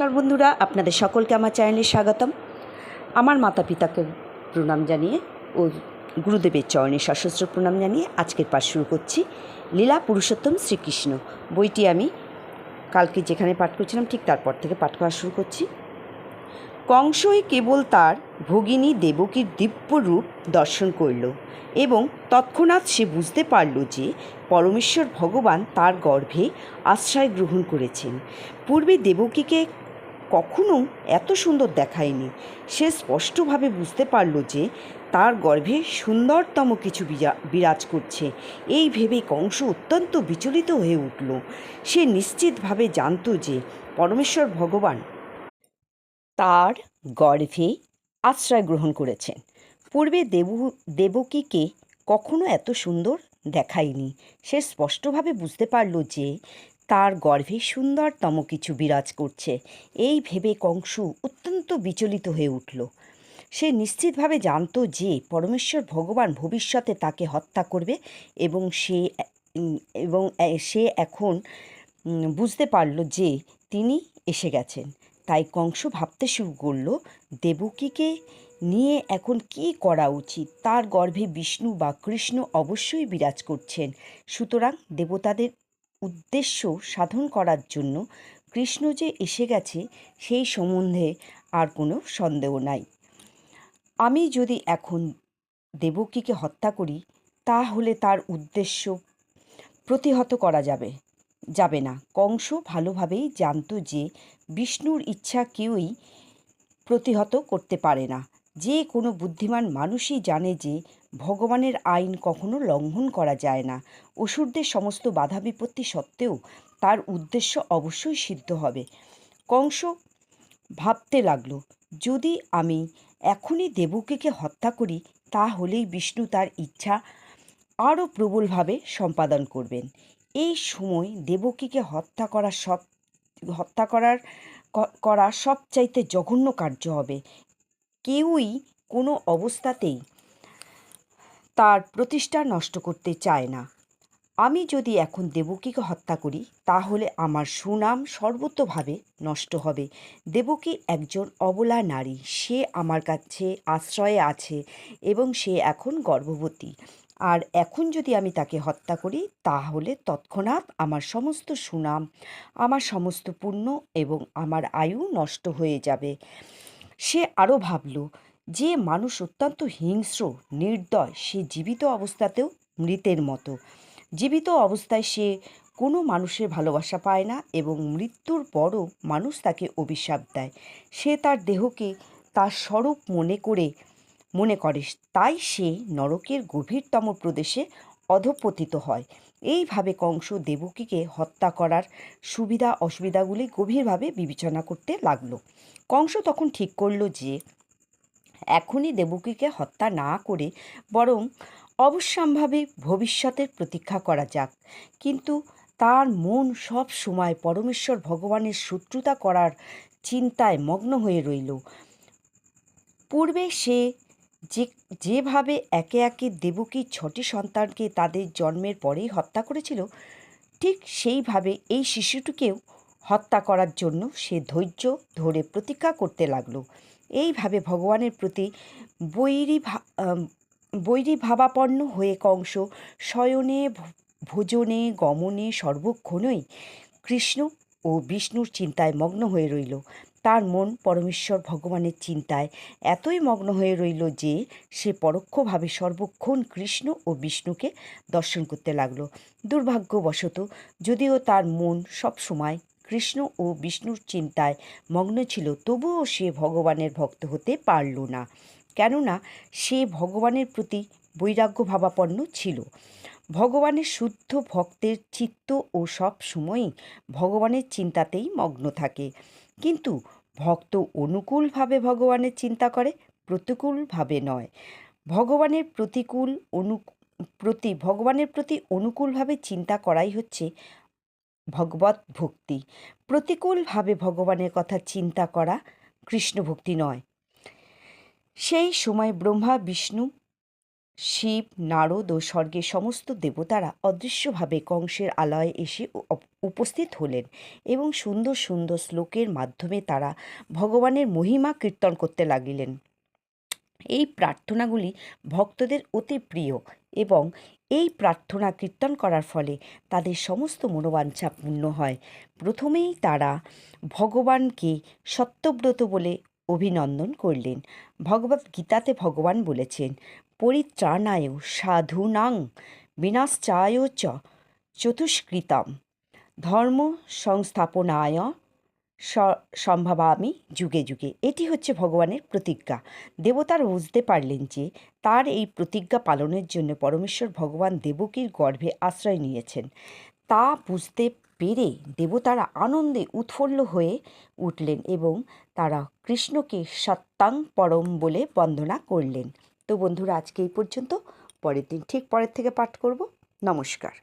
নমস্কার বন্ধুরা, আপনাদের সকলকে আমার চ্যানেলে স্বাগতম। আমার মাতা পিতাকে প্রণাম জানিয়ে ও গুরুদেবের চরণে সশস্ত্র প্রণাম জানিয়ে আজকের পাঠ শুরু করছি। লীলা পুরুষোত্তম শ্রীকৃষ্ণ বইটি আমি কালকে যেখানে পাঠ করছিলাম ঠিক তারপর থেকে পাঠ করা শুরু করছি। কংসই কেবল তার ভগিনী দেবকীর দিব্য রূপ দর্শন করল এবং তৎক্ষণাৎ সে বুঝতে পারল যে পরমেশ্বর ভগবান তার গর্ভে আশ্রয় গ্রহণ করেছেন। পূর্বে দেবকীকে কখনো এত সুন্দর দেখায়নি। সে স্পষ্টভাবে বুঝতে পারল যে তার গর্ভে সুন্দরতম কিছু বিরাজ করছে। এই ভেবে কংস অত্যন্ত বিচলিত হয়ে উঠল। সে নিশ্চিতভাবে জানত যে পরমেশ্বর ভগবান তার গর্ভে আশ্রয় গ্রহণ করেছেন। পূর্বে দেবকীকে কখনো এত সুন্দর দেখায়নি। সে স্পষ্টভাবে বুঝতে পারল যে তার গর্ভে সুন্দরতম কিছু বিরাজ করছে। এই ভেবে কংস অত্যন্ত বিচলিত হয়ে উঠল। সে নিশ্চিতভাবে জানত যে পরমেশ্বর ভগবান ভবিষ্যতে তাকে হত্যা করবে এবং সে এখন বুঝতে পারল যে তিনি এসে গেছেন। তাই কংস ভাবতে শুরু করল, দেবকীকে নিয়ে এখন কি করা উচিত। তার গর্ভে বিষ্ণু বা কৃষ্ণ অবশ্যই বিরাজ করছেন। সুতরাং দেবতাদের উদ্দেশ্য সাধন করার জন্য কৃষ্ণ যে এসে গেছে সেই সম্বন্ধে আর কোনো সন্দেহ নাই। আমি যদি এখন দেবকীকে হত্যা করি তাহলে তার উদ্দেশ্য প্রতিহত করা যাবে না। কংস ভালোভাবেই জানত যে বিষ্ণুর ইচ্ছা কেউই প্রতিহত করতে পারে না। যে কোনো বুদ্ধিমান মানুষই জানে যে ভগবানের আইন কখনো লঙ্ঘন করা যায় না। অসুরদের সমস্ত বাধা বিপত্তি সত্ত্বেও তার উদ্দেশ্য অবশ্যই সিদ্ধ হবে। কংস ভাবতে লাগল, যদি আমি এখনই দেবকীকে হত্যা করি তাহলেই বিষ্ণু তার ইচ্ছা আরও প্রবলভাবে সম্পাদন করবেন। এই সময় দেবকীকে হত্যা করা সবচাইতে জঘন্য কার্য হবে। কেউই কোনো অবস্থাতেই তার প্রতিষ্ঠা নষ্ট করতে চায় না। আমি যদি এখন দেবকীকে হত্যা করি তাহলে আমার সুনাম সর্বতোভাবে নষ্ট হবে। দেবকী একজন অবলা নারী। সে আমার কাছে আশ্রয়ে আছে এবং সে এখন গর্ভবতী। আর এখন যদি আমি তাকে হত্যা করি তাহলে তৎক্ষণাৎ আমার সমস্ত সুনাম, আমার সমস্ত পুণ্য এবং আমার আয়ু নষ্ট হয়ে যাবে। সে আরও ভাবল, যে মানুষ অত্যন্ত হিংস্র নির্দয়, সে জীবিত অবস্থাতেও মৃতের মতো। জীবিত অবস্থায় সে কোনো মানুষের ভালোবাসা পায় না এবং মৃত্যুর পরও মানুষ তাকে অভিশাপ দেয়। সে তার দেহকে তার স্বরূপ মনে করে, তাই সে নরকের গভীরতম প্রদেশে অধঃপতিত হয়। এইভাবে কংস দেবকীকে হত্যা করার সুবিধা অসুবিধাগুলি গভীরভাবে বিবেচনা করতে লাগল। কংস তখন ঠিক করল যে এখনই দেবকীকে হত্যা না করে বরং অবশ্যম্ভাবী ভবিষ্যতের প্রতীক্ষা করা যাক। কিন্তু তার মন সব সময় পরমেশ্বর ভগবানের শত্রুতা করার চিন্তায় মগ্ন হয়ে রইল। পূর্বে সে যেভাবে একে একে দেবকীর 6টি সন্তানকে তাদের জন্মের পরেই হত্যা করেছিল, ঠিক সেইভাবে এই শিশুটিকেও হত্যা করার জন্য সে ধৈর্য ধরে প্রতীক্ষা করতে লাগলো। এইভাবে ভগবানের প্রতি বৈরী ভাবাপন্ন হয়ে কংস শয়নে ভোজনে গমনে সর্বক্ষণই কৃষ্ণ ও বিষ্ণুর চিন্তায় মগ্ন হয়ে রইল। তার মন পরমেশ্বর ভগবানের চিন্তায় এতই মগ্ন হয়ে রইল যে সে পরোক্ষভাবে সর্বক্ষণ কৃষ্ণ ও বিষ্ণুকে দর্শন করতে লাগলো। দুর্ভাগ্যবশত যদিও তার মন সব সময় কৃষ্ণ ও বিষ্ণুর চিন্তায় মগ্ন ছিল, তবুও সে ভগবানের ভক্ত হতে পারল না, কেননা সে ভগবানের প্রতি বৈরাগ্যভাবাপন্ন ছিল। ভগবানের শুদ্ধ ভক্তের চিত্ত ও সব সময়ই ভগবানের চিন্তাতেই মগ্ন থাকে। কিন্তু ভক্ত অনুকূলভাবে ভগবানের চিন্তা করে, প্রতিকূলভাবে নয়। ভগবানের প্রতি অনুকূলভাবে চিন্তা করাই হচ্ছে ভগবত ভক্তি। প্রতিকূলভাবে ভগবানের কথা চিন্তা করা কৃষ্ণ ভক্তি নয়। সেই সময় ব্রহ্মা বিষ্ণু শিব, নারদ ও স্বর্গের সমস্ত দেবতারা অদৃশ্যভাবে কংসের আলয়ে এসে উপস্থিত হলেন এবং সুন্দর সুন্দর শ্লোকের মাধ্যমে তারা ভগবানের মহিমা কীর্তন করতে লাগিলেন। এই প্রার্থনাগুলি ভক্তদের অতি প্রিয় এবং এই প্রার্থনা কীর্তন করার ফলে তাদের সমস্ত মনোবাঞ্ছা পূর্ণ হয়। প্রথমেই তারা ভগবানকে সত্যব্রত বলে অভিনন্দন করলেন। ভগবদ্গীতাতে ভগবান বলেছেন, পরিত্রাণায় সাধূনাং বিনাশায় চ চতুষ্কৃতম ধর্ম সংস্থাপনায় সম্ভাবামি যুগে যুগে। এটি হচ্ছে ভগবানের প্রতিজ্ঞা। দেবতারা বুঝতে পারলেন যে তার এই প্রতিজ্ঞা পালনের জন্য পরমেশ্বর ভগবান দেবকীর গর্ভে আশ্রয় নিয়েছেন। তা বুঝতে পেরে দেবতারা আনন্দে উৎফুল্ল হয়ে উঠলেন এবং তারা কৃষ্ণকে সত্যাং পরম বলে বন্দনা করলেন। তো বন্ধুরা, আজকে এই পর্যন্ত। পরের দিন ঠিক পরের থেকে পাঠ করব। নমস্কার।